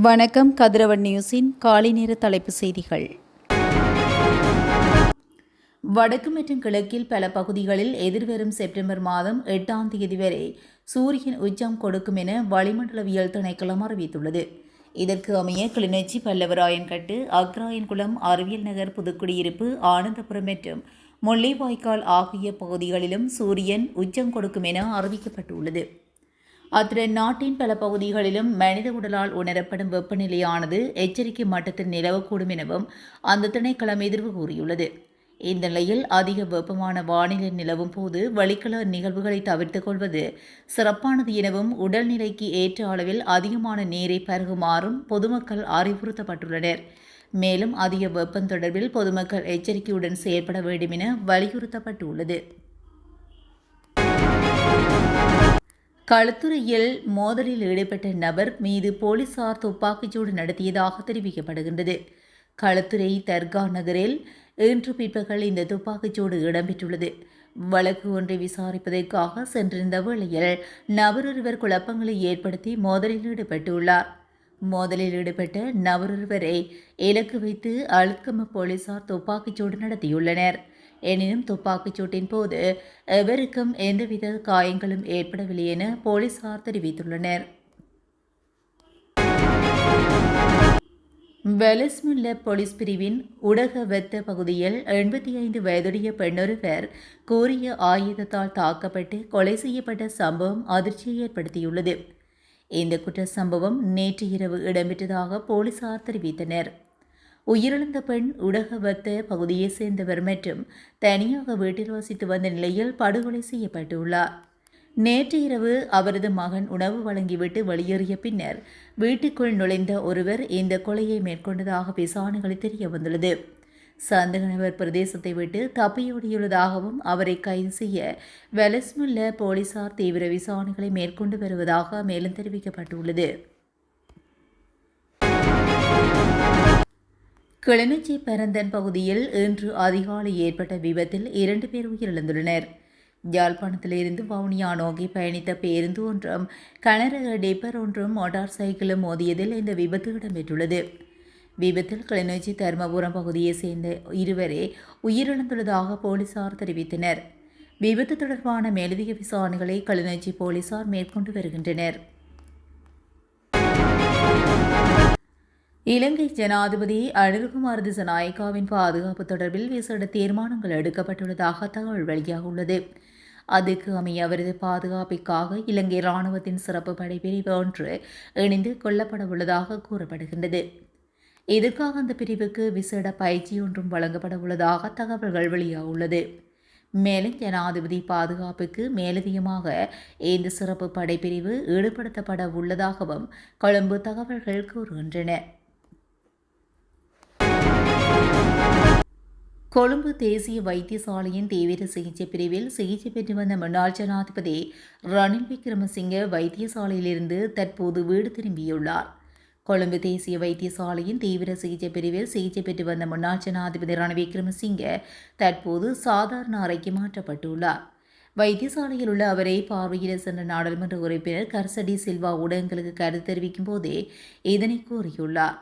வணக்கம். கதிரவன் நியூஸின் காலை நேர தலைப்புச் செய்திகள். வடக்கு மற்றும் கிழக்கில் பல பகுதிகளில் எதிர்வரும் செப்டம்பர் மாதம் 8ஆம் தேதி வரை சூரியன் உச்சம் கொடுக்கும் என வளிமண்டலவியல் திணைக்களம் அறிவித்துள்ளது. இதற்கு அமைய கிளிநொச்சி, பல்லவராயன்கட்டு, அக்ராயன்குளம், அறிவியல் நகர், புதுக்குடியிருப்பு, ஆனந்தபுரம் மற்றும் முள்ளிவாய்க்கால் ஆகிய பகுதிகளிலும் சூரியன் உச்சம் கொடுக்கும் என அறிவிக்கப்பட்டுள்ளது. அத்துடன் நாட்டின் பல பகுதிகளிலும் மனித உடலால் உணரப்படும் வெப்பநிலையானது எச்சரிக்கை மட்டத்தில் நிலவக்கூடும் எனவும் அந்த திணைக்களம் எதிர்வு கூறியுள்ளது. இந்த நிலையில் அதிக வெப்பமான வானிலை நிலவும் போது வளிக்கல நிகழ்வுகளை தவிர்த்துக் கொள்வது சிறப்பானது எனவும் உடல்நிலைக்கு ஏற்ற அளவில் அதிகமான நீரை பருகுமாறும் பொதுமக்கள் அறிவுறுத்தப்பட்டுள்ளனர். மேலும் அதிக வெப்பம் தொடர்பில் பொதுமக்கள் எச்சரிக்கையுடன் செயல்பட வேண்டும் என வலியுறுத்தப்பட்டுள்ளது. களுத்துறையில் மோதலில் ஈடுபட்ட நபர் மீது போலீசார் துப்பாக்கிச்சூடு நடத்தியதாக தெரிவிக்கப்படுகின்றது. களுத்துறை தர்கா நகரில் இன்று பிற்பகல் இந்த துப்பாக்கிச்சூடு இடம்பெற்றுள்ளது. வழக்கு ஒன்றை விசாரிப்பதற்காக சென்றிருந்த வேளையில் நபரொருவர் குழப்பங்களை ஏற்படுத்தி மோதலில் ஈடுபட்டுள்ளார். மோதலில் ஈடுபட்ட நபரொருவரை இலக்கு வைத்து அழுத்கம போலீசார் துப்பாக்கிச்சூடு நடத்தியுள்ளனர். எனினும் துப்பாக்கிச் சூட்டின் போது எவருக்கும் எந்தவித காயங்களும் ஏற்படவில்லை என போலீசார் தெரிவித்துள்ளனர். வெலஸ்முல்ல போலீஸ் பிரிவின் உடகவெத்த பகுதியில் 85 வயதுடைய பெண்ணொருவர் கூறிய ஆயுதத்தால் தாக்கப்பட்டு கொலை செய்யப்பட்ட சம்பவம் அதிர்ச்சியை ஏற்படுத்தியுள்ளது. இந்த குற்ற சம்பவம் நேற்று இரவு இடம்பெற்றதாக போலீசார் தெரிவித்தனர். உயிரிழந்த பெண் உடகவத்த பகுதியைச் சேர்ந்தவர் மற்றும் தனியாக வீட்டில் வசித்து வந்த நிலையில் படுகொலை செய்யப்பட்டுள்ளார். நேற்று இரவு அவரது மகன் உணவு வழங்கிவிட்டு வெளியேறிய பின்னர் வீட்டுக்குள் நுழைந்த ஒருவர் இந்த கொலையை மேற்கொண்டதாக விசாரணைகளில் தெரிய வந்துள்ளது. சந்தேக நபர் பிரதேசத்தை விட்டு தப்பியோடியுள்ளதாகவும் அவரை கைது செய்ய வெலஸ்முல்ல போலீசார் தீவிர விசாரணைகளை மேற்கொண்டு வருவதாக மேலும் தெரிவிக்கப்பட்டுள்ளது. கிளிநொச்சி பரந்தன் பகுதியில் இன்று அதிகாலை ஏற்பட்ட விபத்தில் 2 பேர் உயிரிழந்துள்ளனர். யாழ்ப்பாணத்திலிருந்து வவுனியா நோக்கி பயணித்த பேருந்து ஒன்றும் கனரக டிப்பர் ஒன்றும் மோட்டார் சைக்கிளும் மோதியதில் இந்த விபத்து இடம்பெற்றுள்ளது. விபத்தில் கிளிநொச்சி தர்மபுரம் பகுதியைச் சேர்ந்த இருவரே உயிரிழந்துள்ளதாக போலீசார் தெரிவித்தனர். விபத்து தொடர்பான மேலதிக விசாரணைகளை கிளிநொச்சி போலீசார் மேற்கொண்டு வருகின்றனர். இலங்கை ஜனாதிபதி அனுரகுமார திசாநாயக்காவின் பாதுகாப்பு தொடர்பில் விசேட தீர்மானங்கள் எடுக்கப்பட்டுள்ளதாக தகவல் வெளியாகியுள்ளது. அதுக்கு அமைய அவரது பாதுகாப்பிற்காக இலங்கை இராணுவத்தின் சிறப்பு படைப்பிரிவு ஒன்று இணைந்து கொள்ளப்பட உள்ளதாக கூறப்படுகின்றது. இதற்காக அந்த பிரிவுக்கு விசேட பயிற்சி ஒன்றும் வழங்கப்பட உள்ளதாக தகவல்கள் வெளியாகியுள்ளது. மேலும் ஜனாதிபதி பாதுகாப்புக்கு மேலதிகமாக இந்த சிறப்பு படைப்பிரிவு ஈடுபடுத்தப்பட உள்ளதாகவும் கொழும்பு தகவல்கள் கூறுகின்றன. கொழும்பு தேசிய வைத்தியசாலையின் தீவிர சிகிச்சை பிரிவில் சிகிச்சை பெற்று வந்த முன்னாள் ஜனாதிபதி ரணில் விக்ரமசிங்கே வைத்தியசாலையிலிருந்து தற்போது வீடு திரும்பியுள்ளார். கொழும்பு தேசிய வைத்தியசாலையின் தீவிர சிகிச்சை பிரிவில் சிகிச்சை பெற்று வந்த முன்னாள் ஜனாதிபதி ரணில் விக்ரமசிங்கே தற்போது சாதாரண அறைக்கு மாற்றப்பட்டுள்ளார். வைத்தியசாலையில் உள்ள அவரை பார்வையிட சென்ற நாடாளுமன்ற உறுப்பினர் கர்சடி சில்வா ஊடகங்களுக்கு கருத்து தெரிவிக்கும் போதே இதனை கூறியுள்ளார்.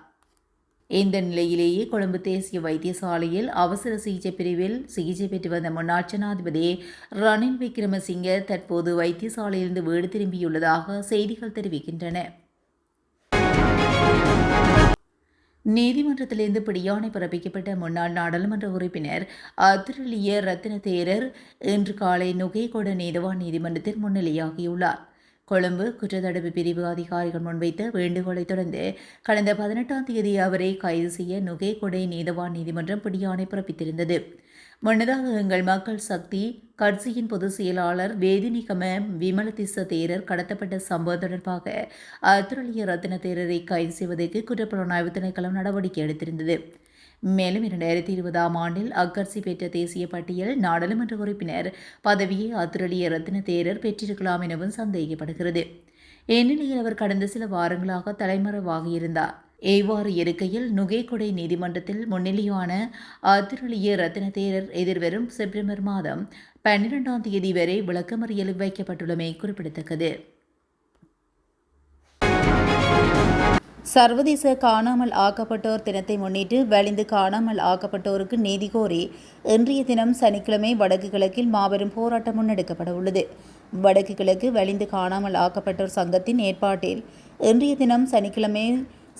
இந்த நிலையிலேயே கொழும்பு தேசிய வைத்தியசாலையில் அவசர சிகிச்சை பிரிவில் சிகிச்சை பெற்று வந்த முன்னாள் ஜனாதிபதி ரணில் விக்ரமசிங்கே தற்போது வைத்தியசாலையிலிருந்து வீடு திரும்பியுள்ளதாக செய்திகள் தெரிவிக்கின்றன. நீதிமன்றத்திலிருந்து பிடியாணை பிறப்பிக்கப்பட்ட முன்னாள் நாடாளுமன்ற உறுப்பினர் அதுரலிய ரத்தின தேரர் இன்று காலை நுகேகொட நீதவான் நீதிமன்றத்தில் முன்னிலையாகியுள்ளார். கொழும்பு குற்றத்தடுப்பு பிரிவு அதிகாரிகள் முன்வைத்த வேண்டுகோளை தொடர்ந்து கடந்த 18ஆம் தேதி அவரை கைது செய்ய நுகேகொடை நீதவான் நீதிமன்றம் பிடியாணை பிறப்பித்திருந்தது. முன்னதாக எங்கள் மக்கள் சக்தி கட்சியின் பொதுச் செயலாளர் வேதினிகம விமலதிஸ்ஸ தேரர் கடத்தப்பட்ட சம்பவம் தொடர்பாக அதுரலிய ரத்தின தேரரை கைது செய்வதற்கு குற்றப்புலனாய்வு திணைக்களம் நடவடிக்கை எடுத்திருந்தது. மேலும் 2020ஆம் ஆண்டில் அக்கட்சி பெற்ற தேசிய பட்டியல் நாடாளுமன்ற உறுப்பினர் பதவியை அதுரலிய ரத்தின தேரர் பெற்றிருக்கலாம் எனவும் சந்தேகிக்கப்படுகிறது. இந்நிலையில் அவர் கடந்த சில வாரங்களாக தலைமறைவாகியிருந்தார். இவ்வாறு இருக்கையில் நுகேகொடை நீதிமன்றத்தில் முன்னிலையான அதுரலிய ரத்தின தேரர் எதிர்வரும் செப்டம்பர் மாதம் 12ஆம் தேதி வரை விளக்கமறியலில் வைக்கப்பட்டுள்ளமை குறிப்பிடத்தக்கது. சர்வதேச காணாமல் ஆக்கப்பட்டோர் தினத்தை முன்னிட்டு வலிந்து காணாமல் ஆக்கப்பட்டோருக்கு நீதி கோரி இன்றைய தினம் சனிக்கிழமை வடக்கு கிழக்கில் மாபெரும் போராட்டம் முன்னெடுக்கப்பட உள்ளது. வடக்கு கிழக்கு வலிந்து காணாமல் ஆக்கப்பட்டோர் சங்கத்தின் ஏற்பாட்டில் இன்றைய தினம் சனிக்கிழமை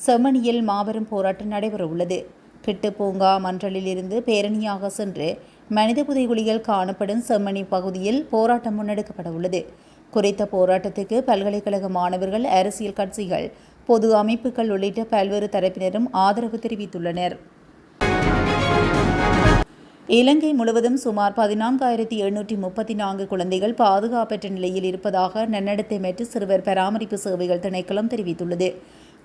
செம்மணியில் மாபெரும் போராட்டம் நடைபெற உள்ளது. கிட்டு பூங்கா மன்றலில் இருந்து பேரணியாக சென்று மனித புதைகுழிகள் காணப்படும் செம்மணி பகுதியில் போராட்டம் முன்னெடுக்கப்பட உள்ளது. குறித்த போராட்டத்துக்கு பல்கலைக்கழக மாணவர்கள், அரசியல் கட்சிகள், பொது அமைப்புகள் உள்ளிட்ட பல்வேறு தரப்பினரும் ஆதரவு தெரிவித்துள்ளனர். இலங்கை முழுவதும் சுமார் 14,734 குழந்தைகள் பாதுகாப்பற்ற நிலையில் இருப்பதாக நன்னடத்தை மற்றும் சிறுவர் பராமரிப்பு சேவைகள் திணைக்களம் தெரிவித்துள்ளது.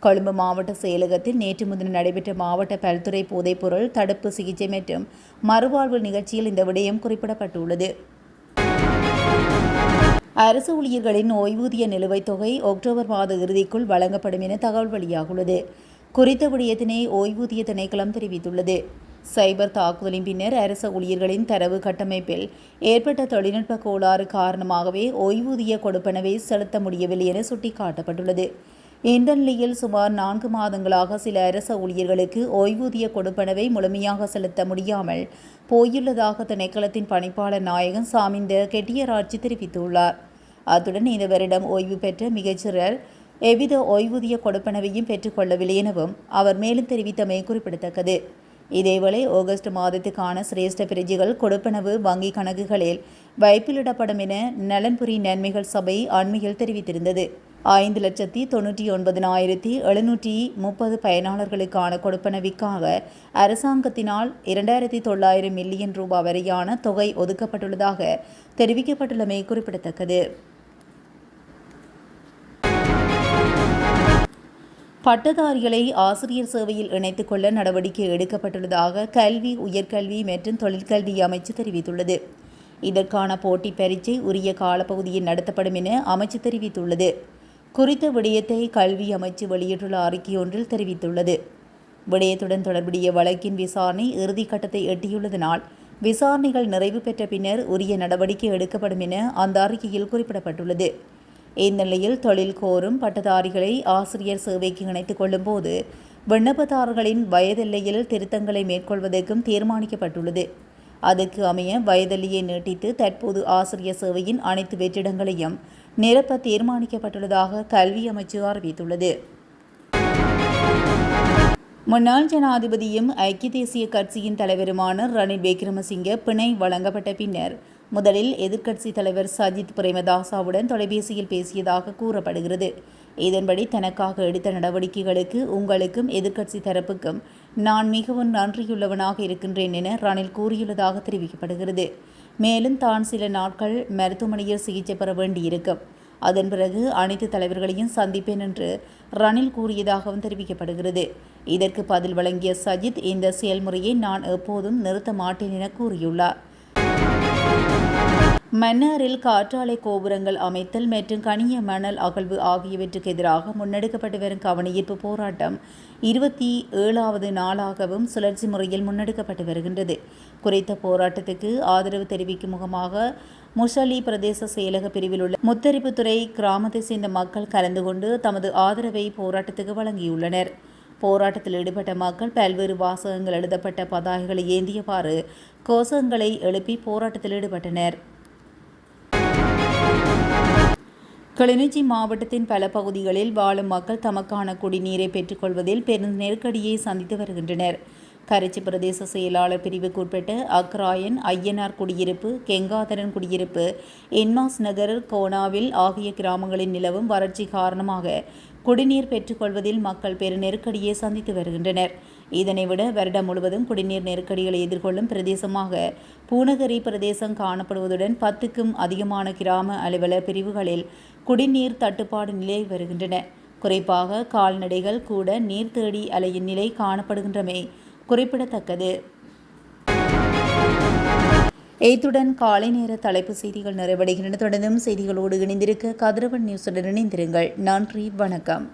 கொழும்பு மாவட்ட செயலகத்தில் நேற்று முன்தினம் நடைபெற்ற மாவட்ட பல்துறை போதைப்பொருள் தடுப்பு சிகிச்சை மற்றும் மறுவாழ்வு நிகழ்ச்சியில் இந்த விடயம் குறிப்பிடப்பட்டுள்ளது. அரசு ஊழியர்களின் ஓய்வூதிய நிலுவைத் தொகை அக்டோபர் மாத இறுதிக்குள் வழங்கப்படும் என தகவல் வெளியாகியுள்ளது. குறித்த விடயத்தினை ஓய்வூதிய திணைக்களம் தெரிவித்துள்ளது. சைபர் தாக்குதலின் பின்னர் அரசு ஊழியர்களின் தரவு கட்டமைப்பில் ஏற்பட்ட தொழில்நுட்ப கோளாறு காரணமாகவே ஓய்வூதிய கொடுப்பனவை செலுத்த முடியவில்லை என சுட்டிக்காட்டப்பட்டுள்ளது. இந்த நிலையில் சுமார் 4 மாதங்களாக சில அரசு ஊழியர்களுக்கு ஓய்வூதிய கொடுப்பனவை முழுமையாக செலுத்த முடியாமல் போயுள்ளதாக திணைக்களத்தின் பணிப்பாளர் நாயகன் சாமிந்த கெட்டியராட்சி தெரிவித்துள்ளார். அத்துடன் இந்த வருடம் ஓய்வு பெற்ற மிகச்சிறர் எவ்வித ஓய்வூதிய கொடுப்பனவையும் பெற்றுக் கொள்ளவில்லை எனவும் அவர் மேலும் தெரிவித்தமை குறிப்பிடத்தக்கது. இதேவேளை ஆகஸ்ட் மாதத்துக்கான சிரேஷ்ட பிரஜைகள் கொடுப்பனவு வங்கி கணக்குகளில் வைப்பிலிடப்படும் என நலன்புரி நன்மைகள் சபை அண்மையில் தெரிவித்திருந்தது. 5,99,730 பயனாளர்களுக்கான கொடுப்பனவிற்காக அரசாங்கத்தினால் 2,900 மில்லியன் ரூபாய் வரையான தொகை ஒதுக்கப்பட்டுள்ளதாக தெரிவிக்கப்பட்டுள்ளமை குறிப்பிடத்தக்கது. பட்டதாரிகளை ஆசிரியர் சேவையில் இணைத்துக் கொள்ள நடவடிக்கை எடுக்கப்பட்டுள்ளதாக கல்வி, உயர்கல்வி மற்றும் தொழிற்கல்வி அமைச்சு தெரிவித்துள்ளது. இதற்கான போட்டி பரீட்சை உரிய காலப்பகுதியில் நடத்தப்படும் என அமைச்சு தெரிவித்துள்ளது. குறித்த விடயத்தை கல்வி அமைச்சு வெளியிட்டுள்ள அறிக்கையொன்றில் தெரிவித்துள்ளது. விடயத்துடன் தொடர்புடைய வழக்கின் விசாரணை இறுதிக்கட்டத்தை எட்டியுள்ளதனால் விசாரணைகள் நிறைவு பெற்ற பின்னர் உரிய நடவடிக்கை எடுக்கப்படும் என அந்த அறிக்கையில் குறிப்பிடப்பட்டுள்ளது. இந்நிலையில் தொழில் கோரும் பட்டதாரிகளை ஆசிரியர் சேவைக்கு இணைத்துக் கொள்ளும் போது விண்ணப்பதாரர்களின் வயதெல்லையில் திருத்தங்களை மேற்கொள்வதற்கும் தீர்மானிக்கப்பட்டுள்ளது. அதற்கு அமைய வயதெல்லையை நீட்டித்து தற்போது ஆசிரியர் சேவையின் அனைத்து வெற்றிடங்களையும் நிரப்ப தீர்மானிக்கப்பட்டுள்ளதாக கல்வி அமைச்சு அறிவித்துள்ளது. முன்னாள் ஜனாதிபதியும் ஐக்கிய தேசிய கட்சியின் தலைவருமான ரணில் விக்ரமசிங்கே பிணை வழங்கப்பட்ட பின்னர் முதலில் எதிர்க்கட்சித் தலைவர் சஜித் பிரேமதாசவுடன் தொலைபேசியில் பேசியதாக கூறப்படுகிறது. இதன்படி தனக்காக எடுத்த நடவடிக்கைகளுக்கு உங்களுக்கும் எதிர்க்கட்சி தரப்புக்கும் நான் மிகவும் நன்றியுள்ளவனாக இருக்கின்றேன் என ரணில் கூறியுள்ளதாக தெரிவிக்கப்படுகிறது. மேலும் தான் சில நாட்கள் மருத்துவமனையில் சிகிச்சை பெற வேண்டியிருக்கும், அதன் பிறகு அனைத்து தலைவர்களையும் சந்திப்பேன் என்று ரணில் கூறியதாகவும் தெரிவிக்கப்படுகிறது. இதற்கு பதில் வழங்கிய சஜித் இந்த செயல்முறையை நான் எப்போதும் நிறுத்த மாட்டேன் என கூறியுள்ளார். மன்னாரில் காற்றாலை கோபுரங்கள் அமைத்தல் மற்றும் கனிய மணல் அகழ்வு ஆகியவற்றுக்கு எதிராக முன்னெடுக்கப்பட்டு வரும் கவனஈர்ப்பு போராட்டம் 27வது நாளாகவும் சுழற்சி முறையில் முன்னெடுக்கப்பட்டு வருகின்றது. குறித்த போராட்டத்துக்கு ஆதரவு தெரிவிக்கும் முகமாக முஷலி பிரதேச செயலக பிரிவில் உள்ள முத்தரிப்புத்துறை கிராமத்தை சேர்ந்த மக்கள் கலந்து கொண்டு தமது ஆதரவை போராட்டத்துக்கு வழங்கியுள்ளனர். போராட்டத்தில் ஈடுபட்ட மக்கள் பல்வேறு வாசகங்கள் எழுதப்பட்ட பதாகைகளை ஏந்தியவாறு கோஷங்களை எழுப்பி போராட்டத்தில் ஈடுபட்டனர். கிளிநொச்சி மாவட்டத்தின் பல பகுதிகளில் வாழும் மக்கள் தமக்கான குடிநீரை பெற்றுக்கொள்வதில் பெரும் நெருக்கடியை சந்தித்து வருகின்றனர். கரைச்சி பிரதேச செயலாளர் பிரிவுக்குட்பட்ட அக்ராயன், ஐயனார் குடியிருப்பு, கெங்காதரன் குடியிருப்பு, என்மாஸ் நகர், கோனாவில் ஆகிய கிராமங்களில் நிலவும் வறட்சி காரணமாக குடிநீர் பெற்றுக்கொள்வதில் மக்கள் பெரும் நெருக்கடியை சந்தித்து வருகின்றனர். இதனைவிட வருடம் முழுவதும் குடிநீர் நெருக்கடிகளை எதிர்கொள்ளும் பிரதேசமாக பூநகரி பிரதேசம் காணப்படுவதுடன் 10க்கும் அதிகமான கிராம அலுவலர் பிரிவுகளில் குடிநீர் தட்டுப்பாடு நிலை வருகின்றன. குறிப்பாக கால்நடைகள் கூட நீர் தேடி அலையும் நிலை காணப்படுகின்றமை குறிப்பிடத்தக்கது. இத்துடன் காலை நேர தலைப்பு செய்திகள் நிறைவடைகின்றன. தொடர்ந்தும் செய்திகளோடு இணைந்திருக்க கதிரவன் நியூஸுடன் இணைந்திருங்கள். நன்றி, வணக்கம்.